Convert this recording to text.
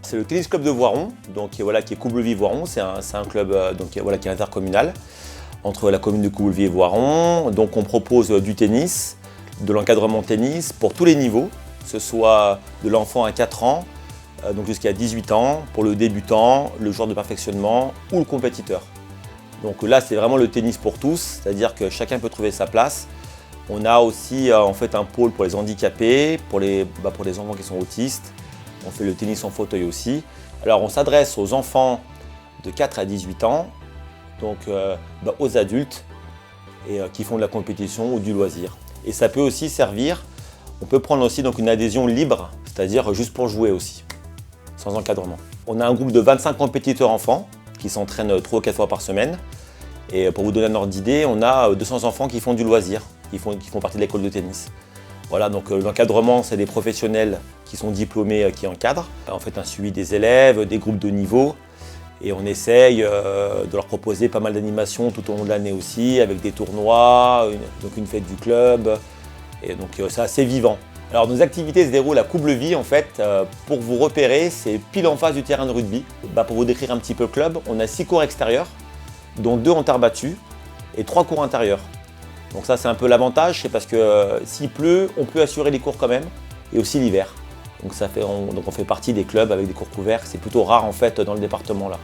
C'est le tennis club de Voiron, donc voilà, qui est Coublevies-Voiron. C'est un club voilà, qui est intercommunal entre la commune de Coublevies et Voiron. Donc on propose du tennis, de l'encadrement tennis pour tous les niveaux, que ce soit de l'enfant à 4 ans, donc jusqu'à 18 ans, pour le débutant, le joueur de perfectionnement ou le compétiteur. Donc là, c'est vraiment le tennis pour tous, c'est-à-dire que chacun peut trouver sa place. On a aussi en fait un pôle pour les handicapés, pour les enfants qui sont autistes. On fait le tennis en fauteuil aussi. Alors on s'adresse aux enfants de 4 à 18 ans, donc aux adultes et, qui font de la compétition ou du loisir. Et ça peut aussi servir, on peut prendre aussi donc, une adhésion libre, c'est-à-dire juste pour jouer aussi, sans encadrement. On a un groupe de 25 compétiteurs enfants qui s'entraînent 3 ou 4 fois par semaine. Et pour vous donner un ordre d'idée, on a 200 enfants qui font du loisir, qui font partie de l'école de tennis. Voilà, donc l'encadrement, c'est des professionnels qui sont diplômés qui encadrent. On fait un suivi des élèves, des groupes de niveau. Et on essaye de leur proposer pas mal d'animations tout au long de l'année aussi, avec des tournois, donc une fête du club. Et donc c'est assez vivant. Alors nos activités se déroulent à Coublevies en fait. Pour vous repérer, c'est pile en face du terrain de rugby. Pour vous décrire un petit peu le club, on a 6 cours extérieurs, dont 2 en terre battue et 3 cours intérieurs. Donc ça c'est un peu l'avantage, c'est parce que s'il pleut, on peut assurer les cours quand même, et aussi l'hiver. Donc on fait partie des clubs avec des cours couverts, c'est plutôt rare en fait dans le département là.